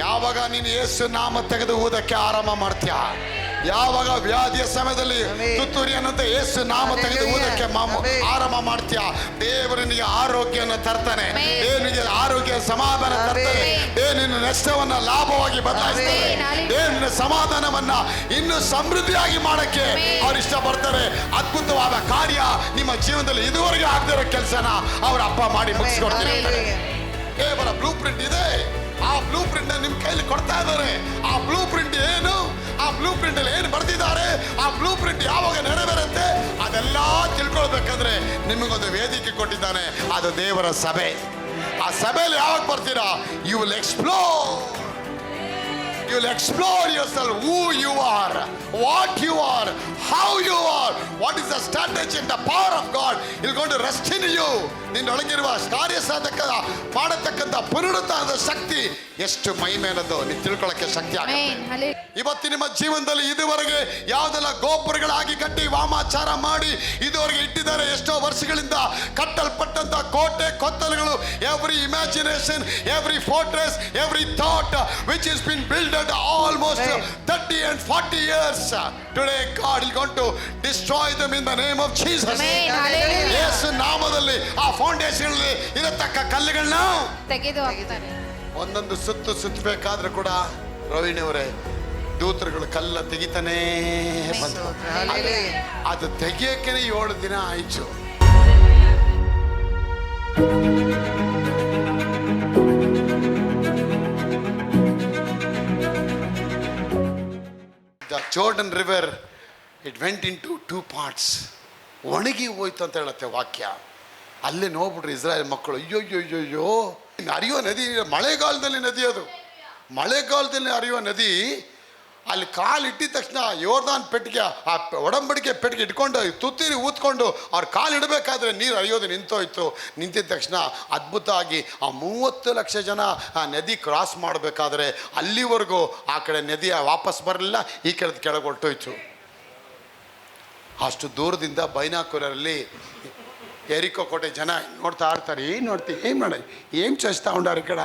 ಯಾವಾಗ ನೀನು ಯೇಸು ನಾಮ ತೆಗೆದು ಊದಕ್ಕೆ ಆರಂಭ ಮಾಡ್ತೀಯ, ಯಾವಾಗ ವ್ಯಾಧಿಯ ಸಮಯದಲ್ಲಿ ತುತ್ತೂರಿ ಅನ್ನಂತ ಯೇಸು ನಾಮ ತೆಗೆದು ಊದಕ್ಕೆ ಆರಂಭ ಮಾಡ್ತೀಯ, ದೇವರು ನಿನಗೆ ಆರೋಗ್ಯವನ್ನು ತರ್ತಾನೆ, ನಿನಗೆ ಆರೋಗ್ಯ ಸಮಾಧಾನ ತರ್ತಾನೆ, ನಿನ್ನ ನಷ್ಟವನ್ನ ಲಾಭವಾಗಿ ಬದಲಾಯಿಸ್ತಾನೆ, ನಿನ್ನ ಸಮಾಧಾನವನ್ನ ಇನ್ನು ಸಮೃದ್ಧಿಯಾಗಿ ಮಾಡಕ್ಕೆ ಅವ್ರು ಇಷ್ಟಪಡ್ತಾರೆ. ಅದ್ಭುತವಾದ ಕಾರ್ಯ ನಿಮ್ಮ ಜೀವನದಲ್ಲಿ ಇದುವರೆಗೆ ಆಗದಿರೋ ಕೆಲಸನ ಅವ್ರ ಅಪ್ಪ ಮಾಡಿ ಮುಗಿಸ್ಕೊಡ್ತಾರೆ. ಕೇವಲ ಬ್ಲೂ ಪ್ರಿಂಟ್ ಇದೆ, ಆ ಬ್ಲೂ ಪ್ರಿಂಟ್ ನಿಮ್ ಕೈಲಿ ಕೊಡ್ತಾ ಇದ್ದಾರೆ. ಆ ಬ್ಲೂ ಪ್ರಿಂಟ್ ಏನು, ಆ ಬ್ಲೂ ಪ್ರಿಂಟ್ ಅಲ್ಲಿ ಏನು ಬರ್ತಿದ್ದಾರೆ, ಆ ಬ್ಲೂ ಪ್ರಿಂಟ್ ಯಾವಾಗ ನೆರವೇರುತ್ತೆ ಅದೆಲ್ಲ ತಿಳ್ಕೊಳ್ಬೇಕಂದ್ರೆ ನಿಮಗೊಂದು ವೇದಿಕೆ ಕೊಟ್ಟಿದ್ದಾನೆ, ಅದು ದೇವರ ಸಭೆ. ಆ ಸಭೆಯಲ್ಲಿ ಯಾವಾಗ ಬರ್ತೀರಾ, you will explore, you will explore yourself, who you are, what you are, how you are, what is the strategy and the power of God is going to rest in you. ನಿನ್ನೊಳಗಿರುವ ಕಾರ್ಯ ಸಾಧಕ ಮಾಡತಕ್ಕಂಥ ಪುನರುತ್ಥಾನದ ಶಕ್ತಿ ಎಷ್ಟು ಮಹಿಮೆ ಅನ್ನೋದು ನೀವು ತಿಳ್ಕೊಳ್ಳೋಕೆ ಶಕ್ತಿ ಆಗುತ್ತೆ. ಇವತ್ತು ನಿಮ್ಮ ಜೀವನದಲ್ಲಿ ಇದುವರೆಗೆ ಯಾವುದೆಲ್ಲ ಗೋಪುರಗಳಾಗಿ ಕಟ್ಟಿ ವಾಮಾಚಾರ ಮಾಡಿ ಇದುವರೆಗೆ ಇಟ್ಟಿದ್ದಾರೆ, ಎಷ್ಟೋ ವರ್ಷಗಳಿಂದ ಕಟ್ಟಲ್ಪಟ್ಟಂತ ಕೋಟೆ ಕೊತ್ತಲುಗಳು, every imagination, every fortress, every thought which has been built almost 30 and 40 years. Today God is going to destroy them in the name of Jesus. ಯೇಸು ನಾಮದಲ್ಲಿ ಆ ಫೌಂಡೇಶನ್ ಇರತಕ್ಕ ಕಲ್ಲುಗಳನ್ನ ತೆಗೆದು ಹಾಕ್ತಾರೆ. ಒಂದೊಂದು ಸುತ್ತಬೇಕಾದ್ರೂ ಕೂಡ ರವಿಣಿಯವರೇ ದೂತರುಗಳು ಕಲ್ಲ ತೆಗಿತಾನೇ ಬಂತು. ಅದು ತೆಗಿಯಕ್ಕೆ 7 ದಿನ ಆಯ್ತು. The Jordan River, it went into 2 parts. ಒಣಗಿ ಹೋಯ್ತು ಅಂತ ಹೇಳುತ್ತೆ ವಾಕ್ಯ. ಅಲ್ಲೇ ನೋಡ್ಬಿಟ್ರು ಇಸ್ರಾಯೇಲ್ ಮಕ್ಕಳು, ಅಯ್ಯೋ ಅಯ್ಯೋ ಅಯ್ಯೋ, ಹರಿಯೋ ನದಿ, ಮಳೆಗಾಲದಲ್ಲಿ ನದಿ, ಅದು ಮಳೆಗಾಲದಲ್ಲಿ ಹರಿಯುವ ನದಿ. ಅಲ್ಲಿ ಕಾಲು ಇಟ್ಟಿದ ತಕ್ಷಣ ಯೋರ್ದಾನ್ ಪೆಟ್ಟಿಗೆ, ಆ ಒಡಂಬಡಿಕೆ ಪೆಟ್ಟಿಗೆ ಇಟ್ಕೊಂಡು ತುತ್ತಿರಿ ಊದ್ಕೊಂಡು ಅವ್ರ ಕಾಲು ಇಡಬೇಕಾದ್ರೆ ನೀರು ಹರಿಯೋದು ನಿಂತೋಯ್ತು. ನಿಂತಿದ ತಕ್ಷಣ ಅದ್ಭುತ ಆಗಿ ಆ 30 ಲಕ್ಷ ಜನ ಆ ನದಿ ಕ್ರಾಸ್ ಮಾಡಬೇಕಾದ್ರೆ ಅಲ್ಲಿವರೆಗೂ ಆ ಕಡೆ ನದಿ ವಾಪಸ್ ಬರಲಿಲ್ಲ, ಈ ಕಡೆ ಕೆಳಗೆ ಹೊರಟೋಯ್ತು. ಅಷ್ಟು ದೂರದಿಂದ ಬೈನಾಕುಲರಲ್ಲಿ ಎರಿಕೋ ಕೋಟೆ ಜನ ನೋಡ್ತಾ ಇರ್ತಾರೆ. ಏನು ನೋಡ್ತೀವಿ, ಏನು ಮಾಡಿ, ಏನು ಚಸ್ತಾ ಉಂಡಾರ ಕಡ,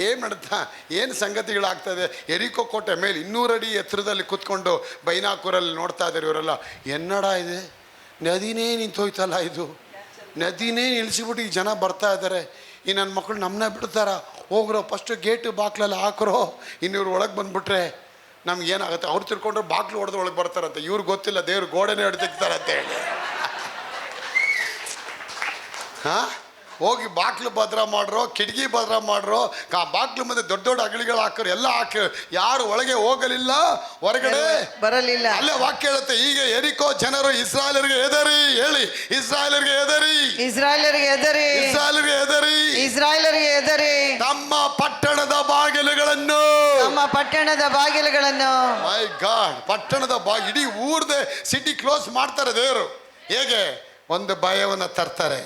ಏನು ನಡ್ತಾ, ಏನು ಸಂಗತಿಗಳಾಗ್ತದೆ. ಎರಿಕೋ ಕೋಟೆ ಮೇಲೆ 200 ಅಡಿ ಎತ್ತರದಲ್ಲಿ ಕೂತ್ಕೊಂಡು ಬೈನಾಕೂರಲ್ಲಿ ನೋಡ್ತಾ ಇದ್ದಾರೆ ಇವರೆಲ್ಲ. ಎನ್ನಡ ಇದೆ, ನದಿನೇ ನಿಂತೋಯ್ತಲ್ಲ, ಇದು ನದಿನೇ ನಿಲ್ಲಿಸಿಬಿಟ್ಟು ಈ ಜನ ಬರ್ತಾ ಇದ್ದಾರೆ. ಈ ನನ್ನ ಮಕ್ಕಳು ನಮ್ಮನ್ನ ಬಿಡ್ತಾರ, ಹೋಗ್ರೋ ಫಸ್ಟು ಗೇಟು ಬಾಕ್ಲೆಲ್ಲ ಹಾಕ್ರೋ, ಇನ್ನಿವ್ರು ಒಳಗೆ ಬಂದುಬಿಟ್ರೆ ನಮ್ಗೇನಾಗುತ್ತೆ. ಅವ್ರು ತಿಳ್ಕೊಂಡ್ರೆ ಬಾಗ್ಲು ಹೊಡೆದು ಒಳಗೆ ಬರ್ತಾರಂತೆ, ಇವ್ರಿಗೆ ಗೊತ್ತಿಲ್ಲ ದೇವ್ರು ಗೋಡೆನೇ ಹಿಡ್ದಿರ್ತಾರಂತೆ ಹೇಳಿ. ಹಾಂ, ಹೋಗಿ ಬಾಗ್ಲು ಭದ್ರ ಮಾಡ್ರೋ, ಕಿಟಕಿ ಭದ್ರ ಮಾಡ್ರೋ, ಬಾಗ್ಲು ಮುಂದೆ ದೊಡ್ಡ ದೊಡ್ಡ ಅಗಳಿಗಳು ಹಾಕೋರು, ಎಲ್ಲ ಹಾಕಿ ಯಾರು ಒಳಗೆ ಹೋಗಲಿಲ್ಲ, ಹೊರಗಡೆ ಬರಲಿಲ್ಲ. ಅಲ್ಲೇ ವಾಕ್ಯ ಹೇಳುತ್ತೆ, ಈಗ ಎರಿಕೋ ಜನರು ಇಸ್ರಾಯೇಲರಿಗೆ ಎದರಿ, ಹೇಳಿ, ಇಸ್ರಾಯೇಲರಿಗೆ ಎದರಿ, ಇಸ್ರಾಯೇಲರಿಗೆ ಎದರಿ, ಇಸ್ರಾಯೇಲರಿಗೆ ಎದರಿ, ಇಸ್ರಾಯೇಲರಿಗೆ ಎದರಿ, ತಮ್ಮ ಪಟ್ಟಣದ ಬಾಗಿಲುಗಳನ್ನು, ನಮ್ಮ ಪಟ್ಟಣದ ಬಾಗಿಲುಗಳನ್ನು, ಮೈ ಗಾಡ್, ಪಟ್ಟಣದ ಇಡೀ ಊರ್ದೆ ಸಿಟಿ ಕ್ಲೋಸ್ ಮಾಡ್ತಾರೆ ದೇವರು. ಹೇಗೆ ಒಂದು ಭಯವನ್ನು ತರ್ತಾರೆ.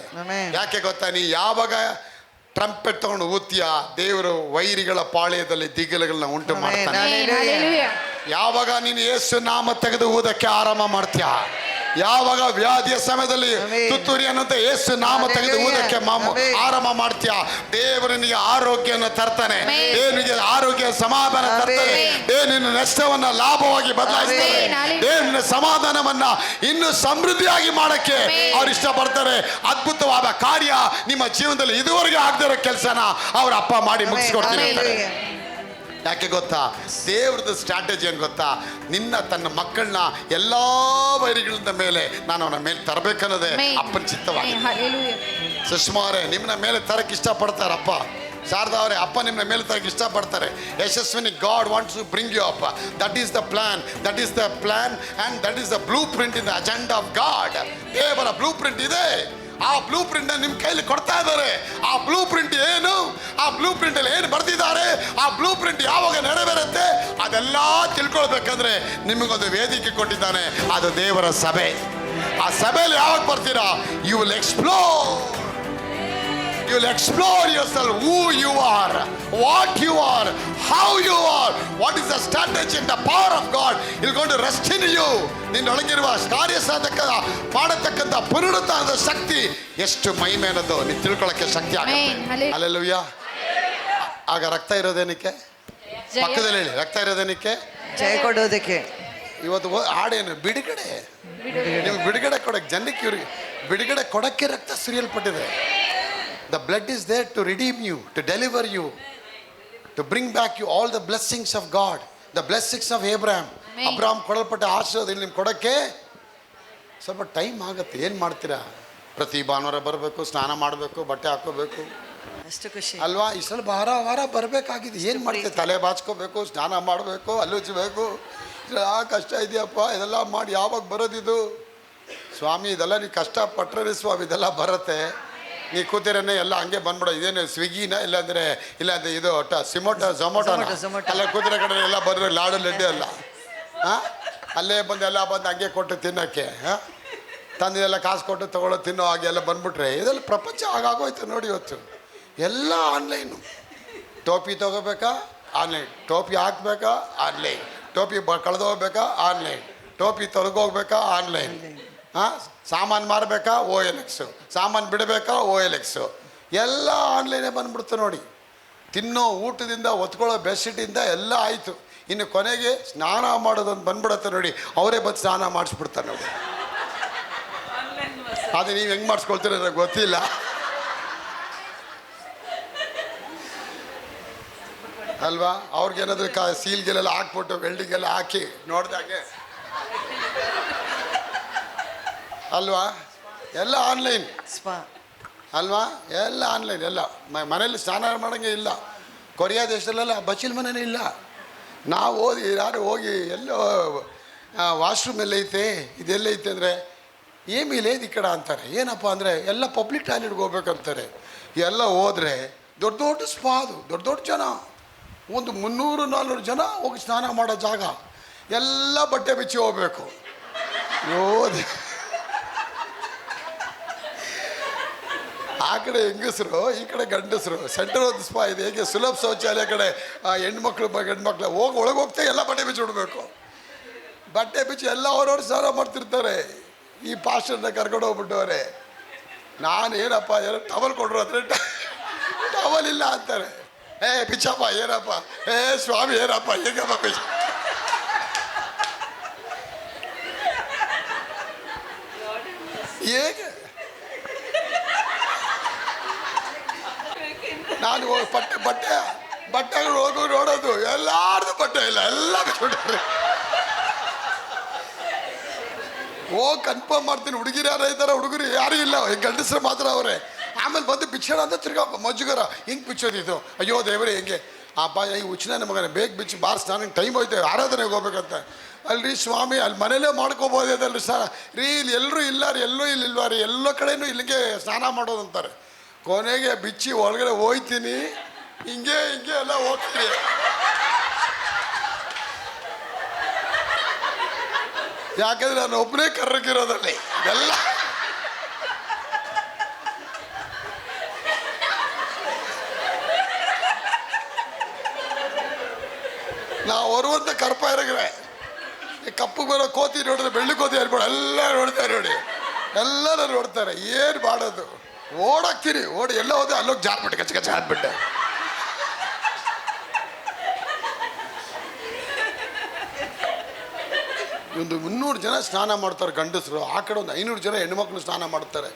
ಯಾಕೆ ಗೊತ್ತಾ, ನೀ ಯಾವಾಗ ಟ್ರಂಪೆಟ್ ತಗೊಂಡು ಊದ್ತೀಯ, ದೇವರು ವೈರಿಗಳ ಪಾಳ್ಯದಲ್ಲಿ ದಿಗಿಲುಗಳನ್ನ ಉಂಟು ಮಾಡ್ತಾನೆ. ಯಾವಾಗ ನೀನು ಯೇಸು ನಾಮ ತೆಗೆದು ಊದಕ್ಕೆ ಆರಂಭ ಮಾಡ್ತೀಯ, ಯಾವಾಗ ವ್ಯಾಧಿಯ ಸಮಯದಲ್ಲಿ ತುತ್ತೂರಿ ಅನ್ನಂತ ಯೇಸು ನಾಮ ತೆಗೆದು ಊದಕ್ಕೆ ಆರಂಭ ಮಾಡ್ತೀಯ, ದೇವರು ನಿನಗೆ ಆರೋಗ್ಯವನ್ನು ತರ್ತಾನೆ, ನಿನಗೆ ಆರೋಗ್ಯ ಸಮಾಧಾನ ತರ್ತಾನೆ, ನಿನ್ನ ನಷ್ಟವನ್ನ ಲಾಭವಾಗಿ ಬದಲಾಯಿಸ್ತಾನೆ, ನಿನ್ನ ಸಮಾಧಾನವನ್ನ ಇನ್ನು ಸಮೃದ್ಧಿಯಾಗಿ ಮಾಡಕ್ಕೆ ಅವ್ರು ಇಷ್ಟಪಡ್ತಾರೆ. ಅದ್ಭುತವಾದ ಕಾರ್ಯ ನಿಮ್ಮ ಜೀವನದಲ್ಲಿ ಇದುವರೆಗೆ ಆಗದಿರೋ ಕೆಲಸನ ಅವ್ರ ಅಪ್ಪ ಮಾಡಿ ಮುಗಿಸ್ಕೊಡ್ತೀನಿ. ಯಾಕೆ ಗೊತ್ತಾ, ದೇವ್ರದ್ದು ಸ್ಟ್ರಾಟಜಿ ಏನು ಗೊತ್ತಾ, ತನ್ನ ಮಕ್ಕಳನ್ನ ಎಲ್ಲ ವೈರಿಗಳಿಂದ ಮೇಲೆ ನಾನು ಅವನ ಮೇಲೆ ತರಬೇಕನ್ನೋದೇ ಅಪ್ಪನ ಚಿತ್ತವಾಗಿದೆ. ಸುಷ್ಮಾ ಅವರೇ, ನಿಮ್ಮನ್ನ ಮೇಲೆ ತರಕ್ಕೆ ಇಷ್ಟಪಡ್ತಾರಪ್ಪ. ಶಾರದಾ ಅವರೇ, ಅಪ್ಪ ನಿಮ್ಮನ್ನ ಮೇಲೆ ತರಕ್ಕೆ ಇಷ್ಟಪಡ್ತಾರೆ. Yashaswini, God wants to bring you up. That is the plan, that is the plan and that is the blueprint in the agenda of God. ದೇವರ ಬ್ಲೂ ಪ್ರಿಂಟ್ ಇದೆ, ಆ ಬ್ಲೂ ಪ್ರಿಂಟ್ ನಿಮ್ಮ ಕೈಲಿ ಕೊಡ್ತಾ ಇದ್ದಾರೆ. ಆ ಬ್ಲೂ ಪ್ರಿಂಟ್ ಏನು, ಆ ಬ್ಲೂ ಪ್ರಿಂಟ್ ಅಲ್ಲಿ ಏನು ಬರ್ತಿದ್ದಾರೆ, ಆ ಬ್ಲೂ ಪ್ರಿಂಟ್ ಯಾವಾಗ ನೆರವೇರುತ್ತೆ ಅದೆಲ್ಲ ತಿಳ್ಕೊಳ್ಬೇಕಂದ್ರೆ ನಿಮಗೊಂದು ವೇದಿಕೆ ಕೊಟ್ಟಿದ್ದಾನೆ, ಅದು ದೇವರ ಸಭೆ. ಆ ಸಭೆಯಲ್ಲಿ ಯಾವಾಗ ಬರ್ತೀರಾ, you will explore, you will explore yourself, who you are, what you are, how you are, what is the strategy and the power of God is going to rest in you. ನಿನ್ನೊಳಗಿರುವ ಕಾರ್ಯ ಸಾಧಕ ಮಾಡತಕ್ಕಂಥ ಪುನರುತ್ಥಾನದ ಶಕ್ತಿ ಎಷ್ಟು ಮಹಿಮೆ ಅನ್ನೋದು ನೀವು ತಿಳ್ಕೊಳ್ಳೋಕೆ ಶಕ್ತಿ ಆಗುತ್ತೆ. Hallelujah. ಆಗ ರಕ್ತ ಇರೋದೇನಕ್ಕೆ? ಪಕ್ಕದಲ್ಲಿ ಹೇಳಿ, ರಕ್ತ ಇರೋದೇನಕ್ಕೆ? ಜಯ ಕೊಡೋದಕ್ಕೆ. ಇವತ್ತು ಹಾಡೇನು? ಬಿಡುಗಡೆ. ನೀವು ಬಿಡುಗಡೆ ಕೊಡಕ್ಕೆ, ಜನಕ್ಕೆ ಇವ್ರಿಗೆ ಬಿಡುಗಡೆ ಕೊಡಕ್ಕೆ ರಕ್ತ ಸುರಿಯಲ್ಪಟ್ಟಿದೆ. The blood is there to redeem you, to deliver you, to bring back you all the blessings of God, the blessings of Abram. Abram ಕೊಡಲ್ಪಟ್ಟ ಆಶೀರ್ವಾದ ಇಲ್ಲಿ ನಿಮ್ಗೆ ಕೊಡೋಕ್ಕೆ ಸ್ವಲ್ಪ ಟೈಮ್ ಆಗುತ್ತೆ. ಏನು ಮಾಡ್ತೀರಾ? ಪ್ರತಿ ಭಾನುವಾರ ಬರಬೇಕು, ಸ್ನಾನ ಮಾಡಬೇಕು, ಬಟ್ಟೆ ಹಾಕೋಬೇಕು, ಅಷ್ಟು ಖುಷಿ ಅಲ್ವಾ? ಈ ಸಲ ವಾರ ಬರಬೇಕಾಗಿದೆ. ಏನು ಮಾಡ್ತೀವಿ? ತಲೆ ಬಾಚ್ಕೋಬೇಕು, ಸ್ನಾನ ಮಾಡಬೇಕು, ಹಲ್ಲುಜ್ಬೇಕು. ಕಷ್ಟ ಇದೆಯಪ್ಪ, ಇದೆಲ್ಲ ಮಾಡಿ ಯಾವಾಗ ಬರೋದಿದು? ಸ್ವಾಮಿ ಇದೆಲ್ಲ ನೀವು ಕಷ್ಟಪಟ್ಟರೆ ಸ್ವಾಮಿ ಇದೆಲ್ಲ ಬರುತ್ತೆ. ನೀ ಕೂತಿರನ್ನೇ ಎಲ್ಲ ಹಂಗೆ ಬಂದ್ಬಿಡೋ. ಇದೇನು ಸ್ವಿಗ್ಗಿನ ಇಲ್ಲಾಂದರೆ ಇದು ಝೊಮೊಟೋನ ಎಲ್ಲ ಕೂತಿರೋ ಕಡೆ ಎಲ್ಲ ಬರೋ ಲಾಡು ಲಡ್ಡು ಎಲ್ಲ ಅಲ್ಲೇ ಎಲ್ಲ ಬಂದು ಹಂಗೆ ಕೊಟ್ಟು ತಿನ್ನೋಕ್ಕೆ ತಂದೆಲ್ಲ ಕಾಸು ಕೊಟ್ಟು ತೊಗೊಳ್ಳೋ ತಿನ್ನೋ ಹಾಗೆ ಎಲ್ಲ ಬಂದ್ಬಿಟ್ರೆ ಇದೆಲ್ಲ ಪ್ರಪಂಚ ಆಗೋಯ್ತು ನೋಡಿ. ಇವತ್ತು ಎಲ್ಲ ಆನ್ಲೈನು. ಟೋಪಿ ತೊಗೋಬೇಕಾ? ಆನ್ಲೈನ್. ಟೋಪಿ ಹಾಕ್ಬೇಕಾ? ಆನ್ಲೈನ್. ಟೋಪಿ ಕಳೆದೋಗ್ಬೇಕಾ? ಆನ್ಲೈನ್. ಟೋಪಿ ತೊಲಗೋಗ್ಬೇಕಾ? ಆನ್ಲೈನ್. ಸಾಮಾನು ಮಾರಬೇಕಾ? OLX. ಸಾಮಾನು ಬಿಡಬೇಕಾ? OLX. ಎಲ್ಲ ಆನ್ಲೈನೇ ಬಂದ್ಬಿಡ್ತು ನೋಡಿ. ತಿನ್ನೋ ಊಟದಿಂದ ಒತ್ಕೊಳ್ಳೋ ಬೆಡ್ಶೀಟಿಂದ ಎಲ್ಲ ಆಯಿತು. ಇನ್ನು ಕೊನೆಗೆ ಸ್ನಾನ ಮಾಡೋದೊಂದು ಬಂದ್ಬಿಡುತ್ತೆ ನೋಡಿ. ಅವರೇ ಬಂದು ಸ್ನಾನ ಮಾಡಿಸ್ಬಿಡ್ತಾರೆ ನೋಡಿ. ಅದು ನೀವು ಹೆಂಗೆ ಮಾಡಿಸ್ಕೊಳ್ತೀರ ನನಗೆ ಗೊತ್ತಿಲ್ಲ. ಅಲ್ವಾ? ಅವ್ರಿಗೇನಾದ್ರೂ ಸೀಲ್ಗೆಲ್ಲ ಹಾಕ್ಬಿಟ್ಟು ವೆಲ್ಡಿಂಗೆಲ್ಲ ಹಾಕಿ ನೋಡಿದಾಗೆ ಅಲ್ವಾ? ಎಲ್ಲ ಆನ್ಲೈನ್ ಅಲ್ವಾ? ಎಲ್ಲ ಆನ್ಲೈನ್. ಎಲ್ಲ ಮನೇಲಿ ಸ್ನಾನ ಮಾಡೋಂಗೆ ಇಲ್ಲ. ಕೊರಿಯಾ ದೇಶದಲ್ಲೆಲ್ಲ ಬಚ್ಚಲ ಮನೆಯೇ ಇಲ್ಲ. ನಾವು ಯಾರು ಹೋಗಿ ಎಲ್ಲೋ ವಾಶ್ರೂಮ್ ಎಲ್ಲೈತೆ, ಇದೆಲ್ಲೈತೆ ಅಂದರೆ ಏಮಿ ಲೇದು ಈ ಕಡೆ ಅಂತಾರೆ. ಏನಪ್ಪ ಅಂದರೆ ಎಲ್ಲ ಪಬ್ಲಿಕ್ ಟಾಯ್ಲೆಟ್ಗೆ ಹೋಗ್ಬೇಕಂತಾರೆ. ಎಲ್ಲ ಹೋದರೆ ದೊಡ್ಡ ಸ್ಪಾ, ಅದು ದೊಡ್ಡ ಜನ, ಒಂದು 300-400 ಜನ ಹೋಗಿ ಸ್ನಾನ ಮಾಡೋ ಜಾಗ. ಎಲ್ಲ ಬಟ್ಟೆ ಬಿಚ್ಚಿ ಹೋಗ್ಬೇಕು. ಓದಿ ಆ ಕಡೆ ಹೆಂಗಸರು, ಈ ಕಡೆ ಗಂಡಸರು. ಸೆಂಟರ್ ಒಂದು ಸ್ಪಾ ಇದೆ. ಹೇಗೆ ಸುಲಭ ಶೌಚಾಲಯ ಕಡೆ ಹೆಣ್ಮಕ್ಳು ಗಂಡ್ಮಕ್ಳು ಒಳಗೆ ಹೋಗ್ತಾ ಎಲ್ಲ ಬಟ್ಟೆ ಬಿಚ್ಚಿ ಬಿಡಬೇಕು. ಬಟ್ಟೆ ಬಿಚ್ಚಿ ಎಲ್ಲ ಅವ್ರವ್ರು ಸ್ನಾನ ಮಾಡ್ತಿರ್ತಾರೆ. ಈ ಪಾಸ್ಟರ್ನ ಕರ್ಕೊಂಡು ಹೋಗ್ಬಿಟ್ಟವ್ರೆ. ನಾನು ಏನಪ್ಪ ಟವಲ್ ಕೊಡ್ರು ಅಂದರೆ ಟವಲ್ ಇಲ್ಲ ಅಂತಾರೆ. ಬಿಚ್ಚಪ್ಪ ಏನಪ್ಪ, ಸ್ವಾಮಿ ಏನಪ್ಪ ಹೇಗಪ್ಪ ಬಿಚ್ಚ. ಹೇಗೆ ನಾನು ಬಟ್ಟೆಗಳು ಹೋಗೋ ನೋಡೋದು, ಎಲ್ಲಾರ್ದು ಬಟ್ಟೆ ಇಲ್ಲ, ಎಲ್ಲ ಬಿಟ್ಬಿಟ್ರೆ ಹೋಗಿ ಕನ್ಫರ್ಮ್ ಮಾಡ್ತೀನಿ. ಹುಡುಗಿರು ಯಾರು ಇದ್ದಾರೆ? ಹುಡುಗರು ಯಾರು ಇಲ್ಲ, ಗಂಡಸರು ಮಾತ್ರ ಅವರೇ. ಆಮೇಲೆ ಬಂದು ಬಿಚ್ಚೋಣ ಅಂತ ತಿರ್ಗಾ ಮಜ್ಜುಗರ ಹಿಂಗೆ ಬಿಚ್ಚೋದು ಇದು. ಅಯ್ಯೋ ದೇವರೇ ಹೆಂಗೆ ಅಪ್ಪ ಈ ಹುಚ್ಚಿನ ಮಗನ ಬೇಗ ಬಿಚ್ಚಿ ಬಾರಿಸಿ ನನಗೆ ಟೈಮ್ ಹೋಯ್ತು, ಆರಾಧನೆಗೆ ಹೋಗ್ಬೇಕಂತ. ಅಲ್ರಿ ಸ್ವಾಮಿ, ಅಲ್ಲಿ ಮನೇಲೇ ಮಾಡ್ಕೋಬೋದಲ್ರಿ ಸರ್. ರೀ ಇಲ್ಲಿ ಎಲ್ಲರೂ ಇಲ್ಲ ರೀ, ಎಲ್ಲೂ ಇಲ್ಲಿಲ್ವಾ ರೀ, ಎಲ್ಲ ಕಡೆನೂ ಇಲ್ಲಿಗೆ ಸ್ನಾನ ಮಾಡೋದು ಅಂತಾರೆ. ಕೊನೆಗೆ ಬಿಚ್ಚಿ ಒಳಗಡೆ ಹೋಯ್ತೀನಿ, ಹಿಂಗೆ ಎಲ್ಲ ಹೋಗ್ತೀನಿ. ಯಾಕಂದ್ರೆ ನಾನು ಒಬ್ಬನೇ ಕರ್ರಗಿರೋದಲ್ಲಿ ಎಲ್ಲ ನಾವು ಹೊರುವಂತ ಕರ್ಪ ಇರಗ್ರೆ ಕಪ್ಪು ಬರೋ ಕೋತಿ ನೋಡಿದ್ರೆ ಬೆಳ್ಳಿ ಕೋತಿ ಇರ್ಬೋದು, ಎಲ್ಲ ನೋಡ್ತಾರೆ ನೋಡಿ, ಎಲ್ಲರೂ ನೋಡ್ತಾರೆ. ಏನು ಮಾಡೋದು? ಓಡಾಕ್ತೀನಿ, ಎಲ್ಲ ಹೋದೆ ಅಲ್ಲೋಗಿ ಜಾರ್ಬಿಟ್ಟೆ, ಕಚ್ಚ ಹಾಕ್ಬಿಟ್ಟೆ. ಒಂದು 300 ಜನ ಸ್ನಾನ ಮಾಡ್ತಾರೆ ಗಂಡಸರು, ಆ ಕಡೆ ಒಂದು 500 ಜನ ಹೆಣ್ಮಕ್ಳು ಸ್ನಾನ ಮಾಡ್ತಾರೆ.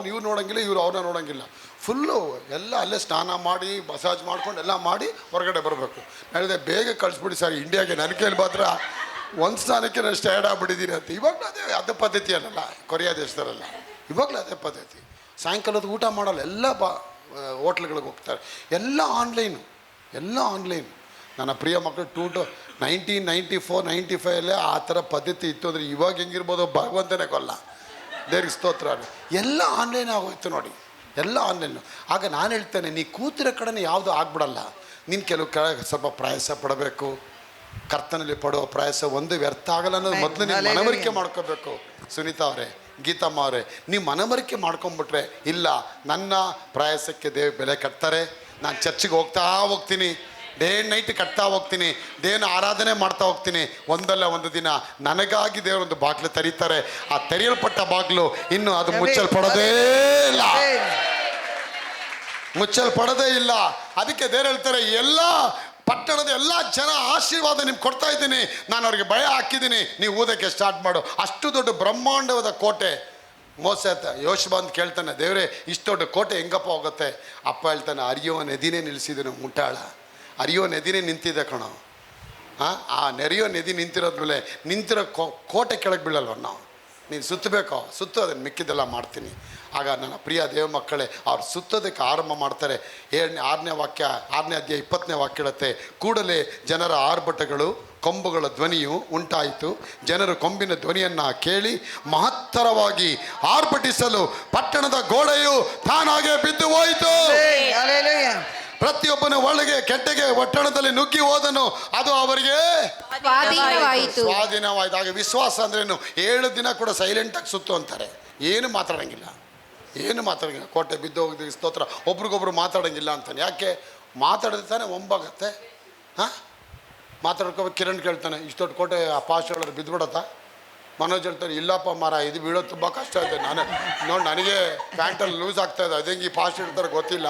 ಇವ್ರು ನೋಡೋಂಗಿಲ್ಲ, ಇವ್ರು ಅವ್ರನ್ನ ನೋಡೋಂಗಿಲ್ಲ. ಫುಲ್ಲು ಎಲ್ಲ ಅಲ್ಲೇ ಸ್ನಾನ ಮಾಡಿ ಮಸಾಜ್ ಮಾಡ್ಕೊಂಡು ಎಲ್ಲ ಮಾಡಿ ಹೊರಗಡೆ ಬರಬೇಕು. ಹೇಳಿದೆ ಬೇಗ ಕಳಿಸ್ಬಿಡಿ ಸರ್ ಇಂಡಿಯಾಗೆ, ನನ್ನ ಕೈಲಿ ಮಾತ್ರ ಒಂದು ಸ್ನಾನಕ್ಕೆ ನಾನು ಸ್ಟ್ಯಾಂಡ್ ಆಗ್ಬಿಟ್ಟಿದ್ದೀನಿ ಅಂತ. ಇವಾಗಲೂ ಅದೇ ಪದ್ಧತಿ ಅನ್ನಲ್ಲ ಕೊರಿಯಾ ದೇಶದಲ್ಲ, ಇವಾಗಲೂ ಅದೇ ಪದ್ಧತಿ. ಸಾಯಂಕಾಲದ ಊಟ ಮಾಡಲ್ಲ, ಎಲ್ಲ ಹೋಟ್ಲ್ಗಳಿಗೆ ಹೋಗ್ತಾರೆ. ಎಲ್ಲ ಆನ್ಲೈನು. ನನ್ನ ಪ್ರಿಯ ಮಕ್ಕಳು 1994-95 ಆ ಥರ ಪದ್ಧತಿ ಇತ್ತು ಅಂದರೆ ಇವಾಗ ಹೆಂಗಿರ್ಬೋದು ಭಗವಂತನೇ ಕೊಲ್ಲ, ದೇವ್ರಿಗೆ ಸ್ತೋತ್ರ. ಎಲ್ಲ ಆನ್ಲೈನ್ ಆಗೋಯ್ತು ನೋಡಿ, ಎಲ್ಲ ಆನ್ಲೈನು. ಆಗ ನಾನು ಹೇಳ್ತೇನೆ, ನೀ ಕೂತಿರೋ ಕಡೆನೇ ಯಾವುದೂ ಆಗ್ಬಿಡಲ್ಲ. ನೀನು ಕೆಲವು ಸ್ವಲ್ಪ ಪ್ರಯಾಸ ಪಡಬೇಕು. ಕರ್ತನಲ್ಲಿ ಪಡುವ ಪ್ರಯಾಸ ಒಂದು ವ್ಯರ್ಥ ಆಗಲ್ಲ ಅನ್ನೋದು ಮೊದಲು ನೀವು ಮನವರಿಕೆ ಮಾಡ್ಕೋಬೇಕು. ಸುನೀತಾ ಅವರೇ, ಗೀತಮ್ಮ ಅವರೇ, ನೀವು ಮನವರಿಕೆ ಮಾಡ್ಕೊಂಬಿಟ್ರೆ ಇಲ್ಲ ನನ್ನ ಪ್ರಯಾಸಕ್ಕೆ ದೇವ್ ಬೆಲೆ ಕಟ್ತಾರೆ. ನಾನು ಚರ್ಚಿಗೆ ಹೋಗ್ತೀನಿ, ಡೇ ಆ್ಯಂಡ್ ನೈಟ್ ಕಟ್ತಾ ಹೋಗ್ತೀನಿ, ದೇವನ ಆರಾಧನೆ ಮಾಡ್ತಾ ಹೋಗ್ತೀನಿ. ಒಂದಲ್ಲ ಒಂದು ದಿನ ನನಗಾಗಿ ದೇವರೊಂದು ಬಾಗಿಲು ತೆರೀತಾರೆ. ಆ ತೆರೆಯಲ್ಪಟ್ಟ ಬಾಗಿಲು ಇನ್ನು ಅದು ಮುಚ್ಚಲ್ಪಡೋದೇ ಇಲ್ಲ. ಮುಚ್ಚಲ್ಪಡೋದೇ ಇಲ್ಲ. ಅದಕ್ಕೆ ದೇವ್ರು ಹೇಳ್ತಾರೆ, ಎಲ್ಲ ಪಟ್ಟಣದ ಎಲ್ಲ ಜನ ಆಶೀರ್ವಾದ ನಿಮ್ಗೆ ಕೊಡ್ತಾ ಇದ್ದೀನಿ, ನಾನು ಅವ್ರಿಗೆ ಭಯ ಹಾಕಿದ್ದೀನಿ, ನೀವು ಊದಕ್ಕೆ ಸ್ಟಾರ್ಟ್ ಮಾಡು. ಅಷ್ಟು ದೊಡ್ಡ ಬ್ರಹ್ಮಾಂಡವಾದ ಕೋಟೆ. ಮೋಸ ಯೋಶುವ ಅಂತ ಕೇಳ್ತಾನೆ, ದೇವರೇ ಇಷ್ಟು ದೊಡ್ಡ ಕೋಟೆ ಹೆಂಗಪ್ಪ ಹೋಗುತ್ತೆ? ಅಪ್ಪ ಹೇಳ್ತಾನೆ, ಅರಿಯೋ ನದಿನೇ ನಿಲ್ಲಿಸಿದನು ಮುಟ್ಟಾಳ. ಅರಿಯೋ ನದಿನೇ ನಿಂತಿದೆ ಕಣೋ. ಆ ನೆರೆಯೋ ನದಿ ನಿಂತಿರೋದ್ಮೇಲೆ ನಿಂತಿರೋ ಕೋಟೆ ಕೆಳಗೆ ಬೀಳಲ್ವ ನಾವು? ನೀನು ಸುತ್ತಬೇಕೋ ಸುತ್ತು, ಅದನ್ನು ಮಿಕ್ಕಿದ್ದೆಲ್ಲ ಮಾಡ್ತೀನಿ. ಆಗ ನನ್ನ ಪ್ರಿಯ ದೇವ ಮಕ್ಕಳೇ, ಅವ್ರು ಸುತ್ತೋದಕ್ಕೆ ಆರಂಭ ಮಾಡ್ತಾರೆ. 6ನೇ ಅಧ್ಯಾಯ 20ನೇ ವಾಕ್ಯ ಹೇಳುತ್ತೆ, ಕೂಡಲೇ ಜನರ ಆರ್ಭಟಗಳು ಕೊಂಬುಗಳ ಧ್ವನಿಯು ಉಂಟಾಯಿತು. ಜನರು ಕೊಂಬಿನ ಧ್ವನಿಯನ್ನು ಕೇಳಿ ಮಹತ್ತರವಾಗಿ ಆರ್ಭಟಿಸಲು ಪಟ್ಟಣದ ಗೋಡೆಯು ತಾನಾಗೆ ಬಿದ್ದು ಹೋಯಿತು. ಪ್ರತಿಯೊಬ್ಬನ ಒಳಗೆ ಕೆಟ್ಟಗೆ ಪಟ್ಟಣದಲ್ಲಿ ನುಗ್ಗಿ ಹೋದನು, ಅದು ಅವರಿಗೆ ಸ್ವಾಧೀನವಾಯಿತು. ಆಗ ವಿಶ್ವಾಸ ಅಂದ್ರೇನು? 7 ದಿನ ಕೂಡ ಸೈಲೆಂಟಾಗಿ ಸುತ್ತು ಅಂತಾರೆ. ಏನು ಮಾತಾಡೋಂಗಿಲ್ಲ. ಕೋಟೆ ಬಿದ್ದು ಹೋಗಿದ್ದು ಸ್ತೋತ್ರ. ಒಬ್ರಿಗೊಬ್ರು ಮಾತಾಡೋಂಗಿಲ್ಲ ಅಂತಾನೆ. ಯಾಕೆ? ಮಾತಾಡಿದ್ರೆ ತಾನೆ ಒಂಬಾಗತ್ತೆ. ಮಾತಾಡ್ಕೋ. ಕಿರಣ್ ಕೇಳ್ತಾನೆ, ಇಷ್ಟು ದೊಡ್ಡ ಕೋಟೆ ಆ ಪಾಸ್ಟ್ ಹೇಳೋರು ಬಿದ್ದುಬಿಡತ್ತಾ? ಮನೋಜ್ ಹೇಳ್ತಾನೆ, ಇಲ್ಲಪ್ಪ ಮಾರ, ಇದು ಬೀಳೋದು ತುಂಬ ಕಷ್ಟ ಇದೆ. ನಾನು ನೋಡಿ, ನನಗೆ ಪ್ಯಾಂಟಲ್ಲಿ ಲೂಸ್ ಆಗ್ತಾ ಇದೆ, ಅದೇ ಈ ಪಾಸ್ಟ್ ಹೇಳ್ತಾರೆ ಗೊತ್ತಿಲ್ಲ.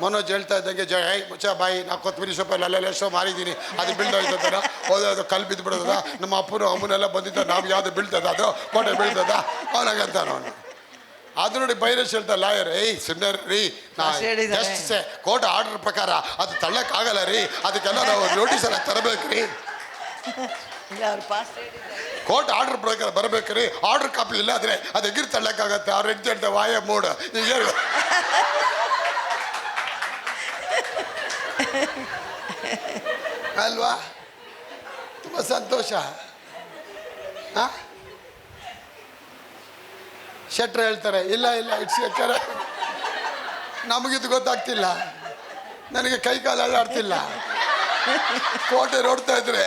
ಮನೋಜ್ ಹೇಳ್ತಾ ಇದ್ದಂಗೆ, ಮುಚ್ಚ ಬಾಯಿ, ನಾ ಕೊತ್ತಂಬರಿ ಸೊಪ್ಪು ಅಲ್ಲೆಲ್ಲ ಎಷ್ಟೋ ಮಾರಿದ್ದೀನಿ, ಅದು ಬೀಳ್ದೋಯ್ತದ, ಅದು ಕಲ್ಲು ಬಿದ್ದು ಬಿಡ್ತದ, ನಮ್ಮ ಅಮ್ಮನೆಲ್ಲ ಬಂದಿದ್ದ, ನಾವು ಯಾವುದು ಬೀಳ್ತದ, ಅದು ಕೋಟೆ ಬೀಳ್ತದ ಅವನಾಗಂತಾನ ಅವನು. ಅದು ನೋಡಿ ಬೈರೇಶ್ ಹೇಳ್ತಾ, ಲಾಯರ್, ಸುಮ್ಮನೆ ರೀ, ನಾ ಜಸ್ಟ್ ಕೋರ್ಟ್ ಆರ್ಡರ್ ಪ್ರಕಾರ ಅದು ತಳ್ಳಕ್ಕಾಗಲ್ಲ ರೀ, ಅದಕ್ಕೆಲ್ಲ ನಾವು ನೋಟಿಸ್ ಎಲ್ಲ ತರಬೇಕು ರೀ, ಕೋರ್ಟ್ ಆರ್ಡರ್ ಪ್ರಕಾರ ಬರಬೇಕು ರೀ, ಆರ್ಡರ್ ಕಾಪಿ ಇಲ್ಲ ಆದರೆ ಅದು ಎಗಿರು ತಳ್ಳಕ್ಕಾಗತ್ತೆ. ಅವ್ರು ಎದ್ದು ಹೇಳ್ತಾ, ವಾಯ ಮೂಡ ಈಗ ಅಲ್ವಾ? ತುಂಬ ಸಂತೋಷ. ಶೆಟ್ರ್ ಹೇಳ್ತಾರೆ, ಇಲ್ಲ ಇಟ್ಸ್ ಶೆಟ್ಟರ್, ನಮಗಿದು ಗೊತ್ತಾಗ್ತಿಲ್ಲ, ನನಗೆ ಕೈ ಕಾಲು ಅಲ್ಲಾಡ್ತಿಲ್ಲ, ಕೋಟೆ ನೋಡ್ತಾ ಇದ್ರೆ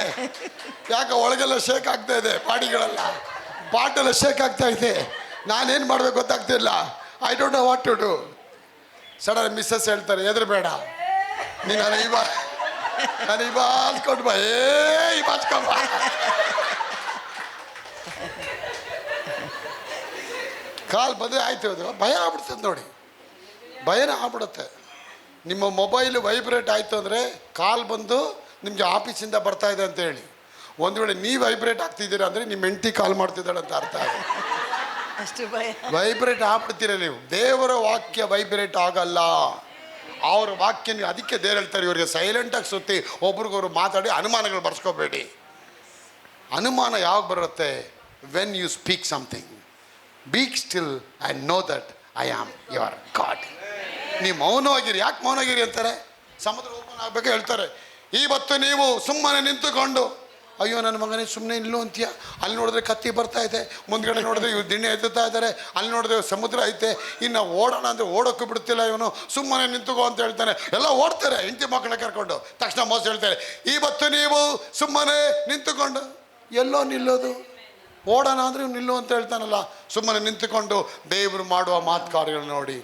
ಯಾಕೆ ಒಳಗೆಲ್ಲ ಶೇಕ್ ಆಗ್ತಾ ಇದೆ, ಪಾಟೆಲ್ಲ ಶೇಕ್ ಆಗ್ತಾ ಇದೆ, ನಾನೇನು ಮಾಡ್ಬೇಕು ಗೊತ್ತಾಗ್ತಿಲ್ಲ, I don't know what to do. Sudden missus ಹೇಳ್ತಾರೆ, ಹೆದರಬೇಡ, ನೀನು ನಾನು ಇವಾಸ್ಕೊಂಡು ಬಾ, ಇವಾಸ್ಕೊಂಬ. ಕಾಲ್ ಬಂದರೆ ಆಯ್ತು, ಅದು ಭಯ ಆಗ್ಬಿಡ್ತದೆ ನೋಡಿ, ಭಯನೇ ಆಗ್ಬಿಡುತ್ತೆ. ನಿಮ್ಮ ಮೊಬೈಲ್ ವೈಬ್ರೇಟ್ ಆಯಿತು ಅಂದರೆ ಕಾಲ್ ಬಂದು ನಿಮಗೆ ಆಫೀಸಿಂದ ಬರ್ತಾ ಇದೆ ಅಂತ ಹೇಳಿ. ಒಂದು ವೇಳೆ ನೀವು ವೈಬ್ರೇಟ್ ಆಗ್ತಿದ್ದೀರ ಅಂದರೆ ನಿಮ್ಮ ಹೆಂಡತಿ ಕಾಲ್ ಮಾಡ್ತಿದ್ದಾಳೆ ಅಂತ ಅರ್ಥ ಆಗುತ್ತೆ. ಅಷ್ಟು ಭಯ. ವೈಬ್ರೇಟ್ ಆಗ್ಬಿಡ್ತೀರ ನೀವು. ದೇವರ ವಾಕ್ಯ ವೈಬ್ರೇಟ್ ಆಗಲ್ಲ. ಅವ್ರ ವಾಕ್ಯ ನೀವು, ಅದಕ್ಕೆ ದೇವ್ರು ಹೇಳ್ತಾರೆ, ಇವರಿಗೆ ಸೈಲೆಂಟಾಗಿ ಸುತ್ತಿ ಒಬ್ರಿಗೊಬ್ರು ಮಾತಾಡಿ ಅನುಮಾನಗಳು ಬರ್ಸ್ಕೋಬೇಡಿ. ಅನುಮಾನ ಯಾವಾಗ ಬರುತ್ತೆ? When you speak something, be still and know that I am your God. ನೀವು ಮೌನವಾಗಿರಿ. ಯಾಕೆ ಮೌನವಾಗಿರಿ ಅಂತಾರೆ? ಸಮುದ್ರ ಓಪನ್ ಆಗಬೇಕು ಹೇಳ್ತಾರೆ. ಇವತ್ತು ನೀವು ಸುಮ್ಮನೆ ನಿಂತುಕೊಂಡು, ಅಯ್ಯೋ ನನ್ನ ಮಗನೇ ಸುಮ್ಮನೆ ಇಲ್ಲೂ ಅಂತೀಯ, ಅಲ್ಲಿ ನೋಡಿದ್ರೆ ಕತ್ತಿ ಬರ್ತಾ ಇದೆ, ಮುಂದ್ಗಡೆ ನೋಡಿದ್ರೆ ಇವ್ರು ದಿಣ್ಣೆ ಎತ್ತುತ್ತಾ ಇದ್ದಾರೆ, ಅಲ್ಲಿ ನೋಡಿದ್ರೆ ಸಮುದ್ರ ಐತೆ, ಇನ್ನು ಓಡೋಣ ಅಂದರೆ ಓಡೋಕ್ಕೂ ಬಿಡ್ತಿಲ್ಲ ಇವನು, ಸುಮ್ಮನೆ ನಿಂತುಕೋ ಅಂತ ಹೇಳ್ತಾನೆ. ಎಲ್ಲ ಓಡ್ತಾರೆ ಹೆಂಡತಿ ಮಕ್ಕಳನ್ನ ಕರ್ಕೊಂಡು. ತಕ್ಷಣ ಮೋಸ ಹೇಳ್ತಾರೆ, ಇವತ್ತು ನೀವು ಸುಮ್ಮನೆ ನಿಂತುಕೊಂಡು, ಎಲ್ಲೋ ನಿಲ್ಲೋದು, ಓಡೋಣ ಅಂದರೆ ಇವ್ನು ನಿಲ್ಲು ಅಂತ ಹೇಳ್ತಾನಲ್ಲ. ಸುಮ್ಮನೆ ನಿಂತುಕೊಂಡು ದೇವರು ಮಾಡುವ ಮಾತು ಕಾರ್ಯಗಳು ನೋಡಿರಿ.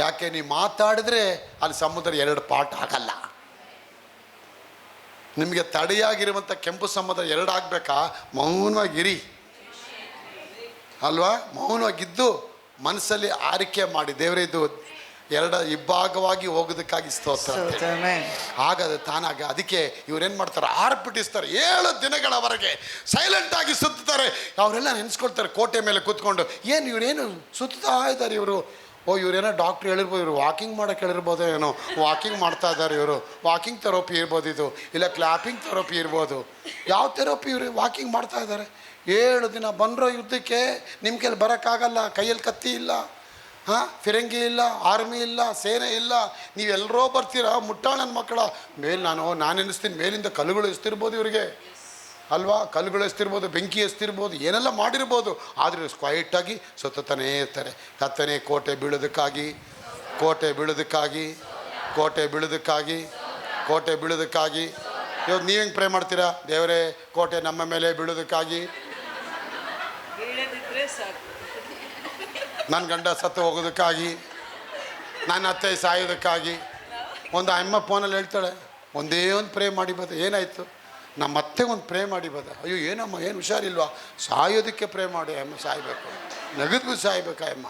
ಯಾಕೆ? ನೀವು ಮಾತಾಡಿದ್ರೆ ಅಲ್ಲಿ ಸಮುದ್ರ 2 ಪಾರ್ಟ್ ಆಗಲ್ಲ. ನಿಮಗೆ ತಡೆಯಾಗಿರುವಂಥ ಕೆಂಪು ಸಮುದ್ರ 2 ಆಗಬೇಕಾ? ಮೌನವಾಗಿರಿ ಅಲ್ವಾ? ಮೌನವಾಗಿದ್ದು ಮನಸ್ಸಲ್ಲಿ ಆರಿಕೆ ಮಾಡಿ, ದೇವರೇ ಇದು 2 ಇಬ್ಬಾಗವಾಗಿ ಹೋಗೋದಕ್ಕಾಗಿ ಸ್ತೋತ್ರ, ಹಾಗಾದ್ರೆ ತಾನಾಗ. ಅದಕ್ಕೆ ಇವರೇನು ಮಾಡ್ತಾರೆ? ಆರ್ಭಟಿಸ್ತಾರೆ. 7 ದಿನಗಳವರೆಗೆ ಸೈಲೆಂಟಾಗಿ ಸುತ್ತಾರೆ. ಅವರೆಲ್ಲ ನೆನೆಸ್ಕೊಳ್ತಾರೆ ಕೋಟೆ ಮೇಲೆ ಕೂತ್ಕೊಂಡು, ಏನು ಇವರೇನು ಸುತ್ತಾ ಇದ್ದಾರೆ ಇವರು, ಇವರೇನೋ ಡಾಕ್ಟ್ರ್ ಹೇಳಿರ್ಬೋದು, ಇವರು ವಾಕಿಂಗ್ ಮಾಡೋಕ್ಕೆ ಹೇಳಿರ್ಬೋದು, ಏನೋ ವಾಕಿಂಗ್ ಮಾಡ್ತಾ ಇದ್ದಾರೆ ಇವರು, ವಾಕಿಂಗ್ ಥೆರಪಿ ಇರ್ಬೋದು ಇದು, ಇಲ್ಲ ಕ್ಲಾಪಿಂಗ್ ಥೆರಪಿ ಇರ್ಬೋದು, ಯಾವ ಥೆರಪಿ ಇವರು ವಾಕಿಂಗ್ ಮಾಡ್ತಾ ಇದ್ದಾರೆ. 7 ದಿನ ಬಂದರೋ ಯುದ್ಧಕ್ಕೆ ನಿಮ್ಮ ಕೈಯಲ್ಲಿ ಬರೋಕ್ಕಾಗಲ್ಲ, ಕೈಯಲ್ಲಿ ಕತ್ತಿ ಇಲ್ಲ, ಫಿರಂಗಿ ಇಲ್ಲ, ಆರ್ಮಿ ಇಲ್ಲ, ಸೇನೆ ಇಲ್ಲ, ನೀವೆಲ್ಲರೂ ಬರ್ತೀರಾ ಮುಟ್ಟಾಳನ ಮಕ್ಕಳ ಮೇಲೆ. ನಾನು ಎನಿಸ್ತೀನಿ ಮೇಲಿಂದ ಕಲ್ಲುಗಳು ಎಸ್ತಿರ್ಬೋದು ಇವರಿಗೆ ಅಲ್ವಾ, ಕಲ್ಲುಗಳು ಎಸ್ತಿರ್ಬೋದು, ಬೆಂಕಿ ಎಸ್ತಿರ್ಬೋದು, ಏನೆಲ್ಲ ಮಾಡಿರ್ಬೋದು, ಆದರೆ ಕ್ವೈಟಾಗಿ ಸುತ್ತಾನೇ ಇರ್ತಾರೆ. ಕತ್ತನೆ ಕೋಟೆ ಬೀಳೋದಕ್ಕಾಗಿ, ಕೋಟೆ ಬೀಳೋದಕ್ಕಾಗಿ, ಕೋಟೆ ಬೀಳೋದಕ್ಕಾಗಿ, ಕೋಟೆ ಬೀಳೋದಕ್ಕಾಗಿ. ಇವಾಗ ನೀವು ಹೆಂಗೆ ಪ್ರೇ ಮಾಡ್ತೀರಾ? ದೇವರೇ ಕೋಟೆ ನಮ್ಮ ಮೇಲೆ ಬೀಳೋದಕ್ಕಾಗಿ, ನನ್ನ ಗಂಡ ಸತ್ತು ಹೋಗೋದಕ್ಕಾಗಿ, ನನ್ನ ಅತ್ತೆ ಸಾಯೋದಕ್ಕಾಗಿ. ಒಂದು ಅಮ್ಮ ಫೋನಲ್ಲಿ ಹೇಳ್ತಾಳೆ, ಒಂದೇ ಒಂದು ಪ್ರೇ ಮಾಡಿ ಬದ. ಏನಾಯಿತು? ನಮ್ಮ ಅತ್ತೆ ಒಂದು ಪ್ರೇ ಮಾಡಿ ಬದ. ಅಯ್ಯೋ ಏನಮ್ಮ ಏನು ಹುಷಾರಿಲ್ವಾ? ಸಾಯೋದಕ್ಕೆ ಪ್ರೇ ಮಾಡಿ ಅಮ್ಮ, ಸಾಯಬೇಕು, ನಗದ್ಬಿಟ್ಟು ಸಾಯ್ಬೇಕಾ ಅಮ್ಮ?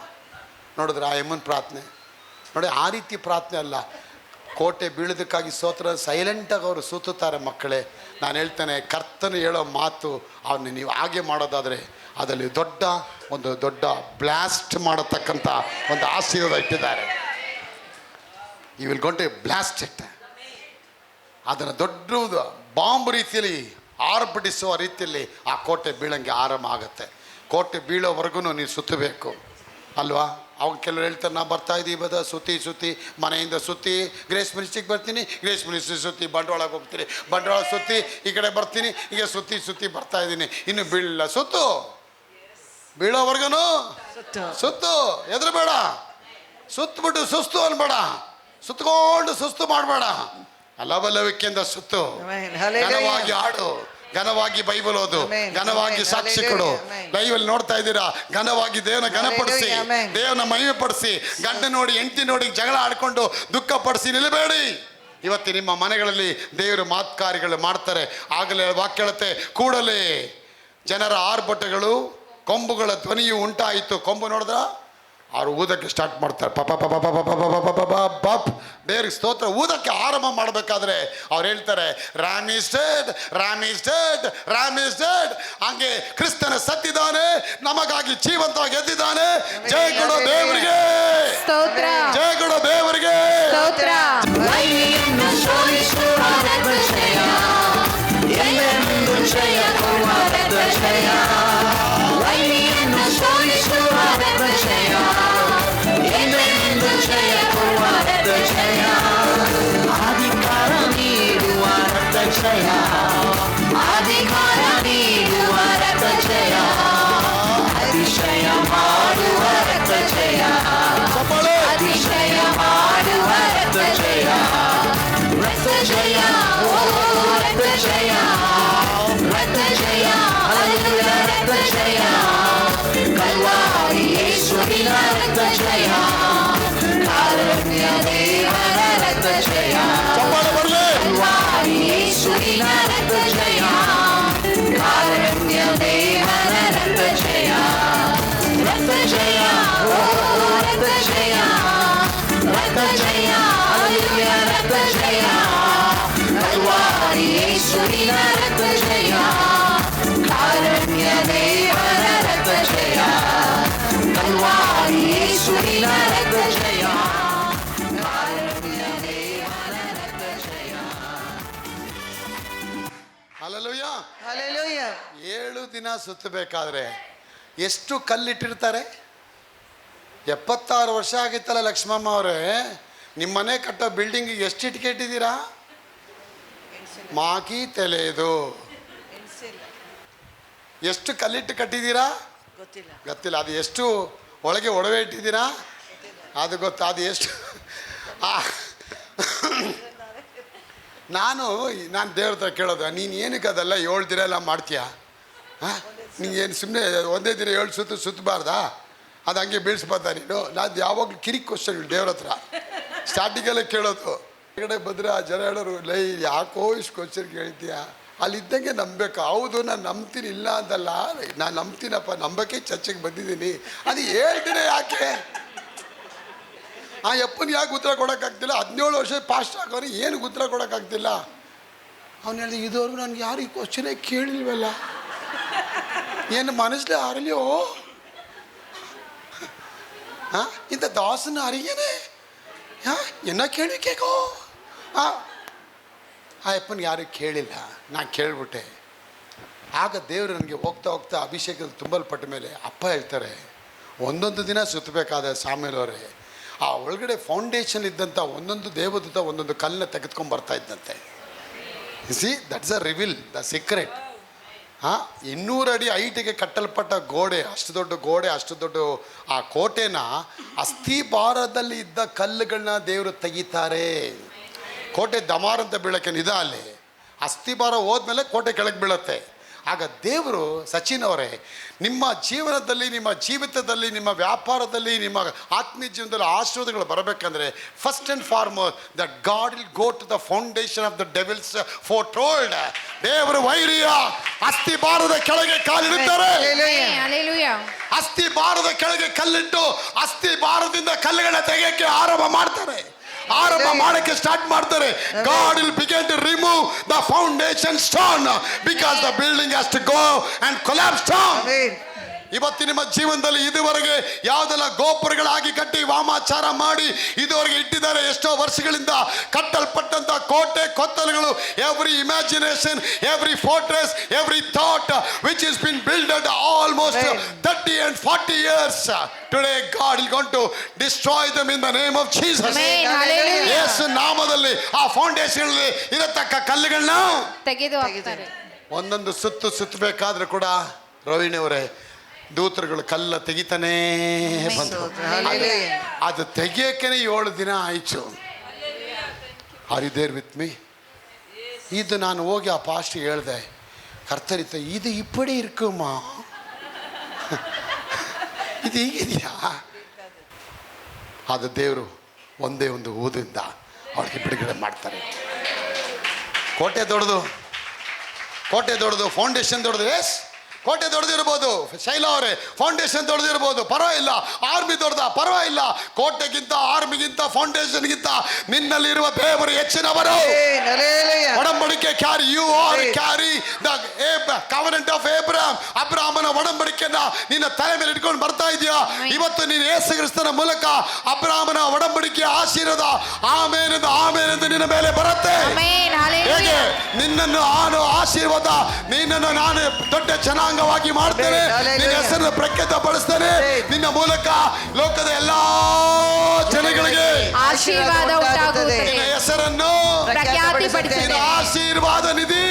ನೋಡಿದ್ರೆ ಆ ಯಮ್ಮನ ಪ್ರಾರ್ಥನೆ ನೋಡಿ, ಆ ರೀತಿ ಪ್ರಾರ್ಥನೆ ಅಲ್ಲ. ಕೋಟೆ ಬೀಳೋದಕ್ಕಾಗಿ ಸ್ತೋತ್ರ, ಸೈಲೆಂಟಾಗಿ ಅವರು ಸುತ್ತುತ್ತಾರೆ. ಮಕ್ಕಳೇ, ನಾನು ಹೇಳ್ತೇನೆ, ಕರ್ತನು ಹೇಳೋ ಮಾತು ಅವನ್ನ ನೀವು ಹಾಗೆ ಮಾಡೋದಾದರೆ ಅದರಲ್ಲಿ ದೊಡ್ಡ ಬ್ಲಾಸ್ಟ್ ಮಾಡತಕ್ಕಂಥ ಒಂದು ಆಶೀರ್ವಾದ ಇಟ್ಟಿದ್ದಾರೆ. You will gone to blast it. ಅದನ್ನು ದೊಡ್ಡ ಬಾಂಬ್ ರೀತಿಯಲ್ಲಿ ಆರ್ಭಟಿಸುವ ರೀತಿಯಲ್ಲಿ ಆ ಕೋಟೆ ಬೀಳಂಗೆ ಆರಂಭ ಆಗುತ್ತೆ. ಕೋಟೆ ಬೀಳೋವರೆಗೂ ನೀವು ಸುತ್ತಬೇಕು ಅಲ್ವಾ? ಅವಾಗ ಕೆಲವರು ಹೇಳ್ತಾರೆ, ನಾ ಬರ್ತಾ ಇದ್ದೀವಿ ಸುತ್ತಿ ಮನೆಯಿಂದ ಸುತ್ತಿ ಗ್ರೇಸ್ ಮಿನಿಸ್ಟ್ರಿಗೆ ಬರ್ತೀನಿ, ಗ್ರೇಸ್ ಮಿನಿಸ್ಟ್ರಿ ಸುತ್ತಿ ಬಂಡವಾಳಕ್ಕೆ ಹೋಗ್ತೀನಿ, ಬಂಡವಾಳ ಸುತ್ತಿ ಈ ಕಡೆ ಬರ್ತೀನಿ, ಈಗ ಸುತ್ತಿ ಬರ್ತಾ ಇದ್ದೀನಿ, ಇನ್ನು ಬೀಳಲ್ಲ. ಬೀಳೋವರೆಗೂ ಸುತ್ತು, ಹೆದರಬೇಡ. ಸುತ್ತಬಿಟ್ಟು ಸುಸ್ತು ಅನ್ಬೇಡ, ಸುತ್ತಕೊಂಡು ಸುಸ್ತು ಮಾಡಬೇಡ. ಲವಲವಿಕೆಯಿಂದ ಸುತ್ತು, ಘನವಾಗಿ ಆಡು, ಘನವಾಗಿ ಬೈಬಲ್ ಓದು, ಘನವಾಗಿ ಸಾಕ್ಷಿ ಕೊಡು. ಲೈವಲ್ಲಿ ನೋಡ್ತಾ ಇದ್ದೀರಾ, ಘನವಾಗಿ ದೇವನ ಘನಪಡಿಸಿ, ದೇವನ ಮಹಿಮೆ ಪಡಿಸಿ. ಗಂಡ ನೋಡಿ ಹೆಂಡತಿ ನೋಡಿ ಜಗಳ ಆಡ್ಕೊಂಡು ದುಃಖ ಪಡಿಸಿ ನಿಲ್ಲಬೇಡಿ. ಇವತ್ತು ನಿಮ್ಮ ಮನೆಗಳಲ್ಲಿ ದೇವರು ಮಾತ್ಕಾರ್ಯಗಳು ಮಾಡ್ತಾರೆ. ಆಗಲೇ ವಾಕ್ಯ ಹೇಳುತ್ತೆ, ಕೂಡಲೇ ಜನರ ಆರ್ಭಟಗಳು, ಕೊಂಬುಗಳ ಧ್ವನಿಯು ಉಂಟಾಯಿತು. ಕೊಂಬು ನೋಡಿದ್ರ ಅವ್ರು ಊದಕ್ಕೆ ಸ್ಟಾರ್ಟ್ ಮಾಡ್ತಾರೆ. ದೇವ್ರಿಗೆ ಸ್ತೋತ್ರ. ಊದಕ್ಕೆ ಆರಂಭ ಮಾಡಬೇಕಾದ್ರೆ ಅವ್ರು ಹೇಳ್ತಾರೆ, Ram is dead, Ram is dead, Ram is dead. ಹಂಗೆ ಕ್ರಿಸ್ತನ ಸತ್ತಿದ್ದಾನೆ, ನಮಗಾಗಿ ಜೀವಂತವಾಗಿ ಎದ್ದಿದ್ದಾನೆ. ಜಯ ಕೊಡೋ ದೇವರಿಗೆ ಸ್ತೋತ್ರ, ಜಯ ಕೊಡೋ ದೇವರಿಗೆ ಸ್ತೋತ್ರ. ಅಧಿಕಾರ ನೀಡುವ ರಕ್ತ ಜಯ, ಅತಿಶಯ ಮಾಡುವ ರಕ್ತ ಜಯ, ಅತಿಶಯ ಮಾಡುವ ರಕ್ತ ಜಯ, ರಕ್ತ ಜಯ, ಓ ರಕ್ತ ಜಯ, ರಕ್ತ ಜಯ, ಹಲ್ಲೆಲೂಯ ರಕ್ತ ಜಯ, ಕಲ್ವಾರಿ ಯೇಸುವಿನ ರಕ್ತ ಜಯ, ಕಾರುಣ್ಯ ದೇವರ ರಕ್ತ ಜಯ, ಕಲ್ವಾರಿ ಯೇಸುವಿನ ರಕ್ತ ಜಯ, ಕಾರುಣ್ಯ ದೇವರ ರಕ್ತ ಜಯ, ರಕ್ತ ಜಯ, ಓ ರಕ್ತ ಜಯ, ರಕ್ತ ಜಯ, ಹಲ್ಲೆಲೂಯ ರಕ್ತ ಜಯ, ಕಲ್ವಾರಿ ಯೇಸುವಿನ ರಕ್ತ ಜಯ, ಕಾರುಣ್ಯ ದೇವರ ರಕ್ತ ಜಯ, ಕಲ್ವಾರಿ ಯೇಸುವಿನ ರಕ್ತ ಜಯ, ಕಾರುಣ್ಯ ದೇವರ ರಕ್ತ ಜಯ. ಹಲ್ಲೆಲೂಯಾ. Hallelujah. 7 ದಿನ ಸುತ್ತಬೇಕಾದ್ರೆ ಎಷ್ಟು ಕಲ್ಲಿಟ್ಟಿರ್ತಾರೆ? 76 ವರ್ಷ ಆಗಿತ್ತಲ್ಲ ಲಕ್ಷ್ಮಮ್ಮ ಅವರೇ, ನಿಮ್ಮ ಮನೆ ಕಟ್ಟೋ ಬಿಲ್ಡಿಂಗಿಗೆ ಎಷ್ಟು ಇಟ್ಟಿಗೆ ಇಟ್ಟಿದ್ದೀರಾ? ಮಾಕಿ ತೆಲೆದು ಎಷ್ಟು ಕಲ್ಲಿಟ್ಟು ಕಟ್ಟಿದ್ದೀರಾ? ಗೊತ್ತಿಲ್ಲ. ಅದು ಎಷ್ಟು ಒಳಗೆ ಒಡವೆ ಇಟ್ಟಿದ್ದೀರಾ? ಅದು ಗೊತ್ತಾ? ಅದು ಎಷ್ಟು? ನಾನು ದೇವ್ರ ಹತ್ರ ಕೇಳೋದು, ನೀನು ಏನಕ್ಕೆ ಅದೆಲ್ಲ 7 ದಿನ ಎಲ್ಲ ಮಾಡ್ತೀಯಾ? ನೀನು ಸುಮ್ಮನೆ ಒಂದೇ ದಿನ 7 ಸುತ್ತಬಾರ್ದಾ? ಅದು ಹಂಗೆ ಬೀಳಿಸ್ಬಾರ್ದ ನೀನು? ನಾನು ಯಾವಾಗಲೂ ಕಿರಿಕ್ ಕ್ವಶನ್ಗಳು ದೇವ್ರ ಹತ್ರ ಸ್ಟಾರ್ಟಿಂಗಲ್ಲೇ ಕೇಳೋದು. ಕಡೆ ಬಂದರೆ ಆ ಜನ ಹೇಳೋರು, ಲೈ ಯಾಕೋ ಇಷ್ಟು ಕ್ವಶನ್ ಕೇಳ್ತೀಯಾ? ಅಲ್ಲಿದ್ದಂಗೆ ನಂಬಬೇಕು. ಹೌದು, ನಾನು ನಂಬ್ತೀನಿ, ಇಲ್ಲ ಅಂತಲ್ಲ, ನಾನು ನಂಬ್ತೀನಪ್ಪ, ನಂಬಕ್ಕೆ ಚರ್ಚೆಗೆ ಬಂದಿದ್ದೀನಿ. ಅದು 7 ದಿನ ಯಾಕೆ? ಆ ಯಪ್ಪನ ಯಾಕೆ ಉತ್ತರ ಕೊಡೋಕ್ಕಾಗ್ತಿಲ್ಲ? 17 ವರ್ಷ ಪಾಸ್ಟ್ ಆಗೋರು ಏನು ಉತ್ತರ ಕೊಡೋಕ್ಕಾಗ್ತಿಲ್ಲ? ಅವನು ಹೇಳಿದ, ಇದುವರೆಗೂ ನನಗೆ ಯಾರು ಈ ಕ್ವಶನೇ ಕೇಳಿಲ್ವಲ್ಲ, ಏನು ಮನಸ್ಸಲ್ಲಿ ಅರಲಿಯೋ ಇಂಥ ದಾಸನ ಅರಿಯೇನೆ ಎನ್ನ ಕೇಳಬೇಕೇಕೋ? ಆ ಯಪ್ಪನಿಗೆ ಯಾರು ಕೇಳಿಲ್ಲ, ನಾನು ಕೇಳಿಬಿಟ್ಟೆ. ಆಗ ದೇವರು ನನಗೆ ಹೋಗ್ತಾ ಹೋಗ್ತಾ ಅಭಿಷೇಕದ ತುಂಬಲ್ಪಟ್ಟ ಮೇಲೆ ಅಪ್ಪ ಹೇಳ್ತಾರೆ, ಒಂದೊಂದು ದಿನ ಸುತ್ತಬೇಕಾದ ಸಾಮೇಲವರೇ, ಆ ಒಳಗಡೆ ಫೌಂಡೇಶನ್ ಇದ್ದಂಥ ಒಂದೊಂದು ದೇವದೂತ ಒಂದೊಂದು ಕಲ್ಲನ್ನ ತೆಗೆದುಕೊಂಡು ಬರ್ತಾ ಇದ್ದಂತೆ. C, that's a reveal, the secret. 200 ಅಡಿ ಹೈಟಿಗೆ ಕಟ್ಟಲ್ಪಟ್ಟ ಗೋಡೆ, ಅಷ್ಟು ದೊಡ್ಡ ಗೋಡೆ, ಅಷ್ಟು ದೊಡ್ಡ ಆ ಕೋಟೆನ ಅಸ್ಥಿಭಾರದಲ್ಲಿ ಇದ್ದ ಕಲ್ಲುಗಳನ್ನ ದೇವರು ತೆಗಿತಾರೆ. ಕೋಟೆ ದಮಾರ್ ಅಂತ ಬೀಳಕ್ಕೆ ನಿಧ ಅಲ್ಲಿ. ಅಸ್ಥಿಭಾರ ಹೋದ್ಮೇಲೆ ಕೋಟೆ ಕೆಳಗೆ ಬೀಳುತ್ತೆ. ಆಗ ದೇವರು ಸಚಿನ್ ಅವರೇ, ನಿಮ್ಮ ಜೀವನದಲ್ಲಿ, ನಿಮ್ಮ ಜೀವಿತದಲ್ಲಿ, ನಿಮ್ಮ ವ್ಯಾಪಾರದಲ್ಲಿ, ನಿಮ್ಮ ಆತ್ಮೀಯ ಜೀವನದಲ್ಲಿ ಆಶೀರ್ವಾದಗಳು ಬರಬೇಕಂದ್ರೆ first and foremost that God will go to the foundation of the devil's foretold. ದೇವರು ವೈರಿಯ ಅಸ್ಥಿ ಬಾರದ ಕೆಳಗೆ ಕಾಲಿಡುತ್ತಾರೆ. ಅಸ್ಥಿ ಬಾರದ ಕೆಳಗೆ ಕಲ್ಲಿಟ್ಟು ಅಸ್ಥಿ ಬಾರದಿಂದ ಕಲ್ಲುಗಳನ್ನ ತೆಗೆಯಕ್ಕೆ ಆರಂಭ ಮಾಡ್ತಾರೆ. ಆರಂಭ ಮಾಡಕ್ಕೆ ಸ್ಟಾರ್ಟ್ ಮಾಡ್ತಾರೆ. God will begin to remove the foundation stone because the building has to go and collapse down. ಇವತ್ತು ನಿಮ್ಮ ಜೀವನದಲ್ಲಿ ಇದುವರೆಗೆ ಯಾವುದೆಲ್ಲ ಗೋಪುರಗಳಾಗಿ ಕಟ್ಟಿ ವಾಮಾಚಾರ ಮಾಡಿ ಇದುವರೆಗೆ ಇಟ್ಟಿದ್ದಾರೆ, ಎಷ್ಟೋ ವರ್ಷಗಳಿಂದ ಕಟ್ಟಲ್ಪಟ್ಟಂತ ಕೋಟೆ ಕೊತ್ತಲುಗಳು, every imagination, every fortress, every thought which is been builded almost 30 and 40 years. Today God is going to destroy them in the name of Jesus. ಯೇಸು ನಾಮದಲ್ಲಿ ಆ ಫೌಂಡೇಶನ್ ಇರತಕ್ಕ ಕಲ್ಲುಗಳನ್ನ ತೆಗೆದು ಹಾಕ್ತಾರೆ. ಒಂದೊಂದು ಸುತ್ತಬೇಕಾದ್ರೂ ಕೂಡ ರೋಹಿಣಿ ಅವರೇ, ದೂತರುಗಳು ಕಲ್ಲ ತೆಗಿತಾನೇ ಬಂತು. ಅದು ತೆಗಿಯಕ್ಕೆ 7 ದಿನ ಆಯ್ತು. Are you there with me? ಇದು ನಾನು ಹೋಗಿ ಆ ಪಾಸ್ಟ್ ಹೇಳಿದೆ, ಕರ್ತರಿತ ಇದು ಇಪ್ಪಡಿ ಇರ್ಕುಮ್ಮ, ಇದು ಹೀಗಿದೆಯಾ? ಅದು ದೇವರು ಒಂದೇ ಒಂದು ಊದಿಂದ ಅವ್ರಿಗೆ ಬಿಡುಗಡೆ ಮಾಡ್ತಾರೆ. ಕೋಟೆ ದೊಡ್ಡದು, ಫೌಂಡೇಶನ್ ದೊಡ್ಡದು. ಎಸ್, ಕೋಟೆ ದೊಡ್ಡದಿರ್ಬೋದು, ಶೈಲಾ ಅವರೇ, ಫೌಂಡೇಶನ್ ದೊಡ್ಡದಿರ್ಬೋದು, ಪರವಾಗಿಲ್ಲ. ಆರ್ಮಿ ದೊಡ್ಡದ, ಪರವಾಗಿಲ್ಲ. ಕೋಟೆಗಿಂತ, ಆರ್ಮಿಗಿಂತ, ಫೌಂಡೇಶನ್ಗಿಂತ ನಿನ್ನಲ್ಲಿರುವ ದೇವರು ಹೆಚ್ಚಿನವರು. ಒಡಂಬಡಿಕೆ carry, you are carry the covenant of Abraham. ಅಬ್ರಹಾಮನ ಒಡಂಬಡಿಕೆಯನ್ನ ನಿನ್ನ ತಲೆ ಮೇಲೆ ಇಟ್ಕೊಂಡು ಬರ್ತಾ ಇದೆಯಾ? ಇವತ್ತು ನೀನು ಯೇಸು ಕ್ರಿಸ್ತನ ಮೂಲಕ ಅಬ್ರಹಾಮನ ಒಡಂಬಡಿಕೆಯ ಆಶೀರ್ವಾದ ಆಮೇಲೆಂದು ನಿನ್ನ ಮೇಲೆ ಬರುತ್ತೆ. ಹೇಗೆ ನಿನ್ನನ್ನು ಆಶೀರ್ವಾದ, ನಿನ್ನನ್ನು ನಾನು ದೊಡ್ಡ ಜನಾಂಗವಾಗಿ ಮಾಡ್ತೇನೆ, ನಿನ್ನ ಹೆಸರನ್ನು ಪ್ರಖ್ಯಾತ ಪಡಿಸ್ತೇನೆ. ನಿನ್ನ ಮೂಲಕ ಲೋಕದ ಎಲ್ಲಾ ಜನಗಳಿಗೆ ಆಶೀರ್ವಾದ ಉಂಟಾಗುತ್ತದೆ. ನಿನ್ನ ಹೆಸರನ್ನು ಪ್ರಖ್ಯಾತಿಪಡಿಸುತ್ತೇನೆ. ಆಶೀರ್ವಾದ ನಿಧಿ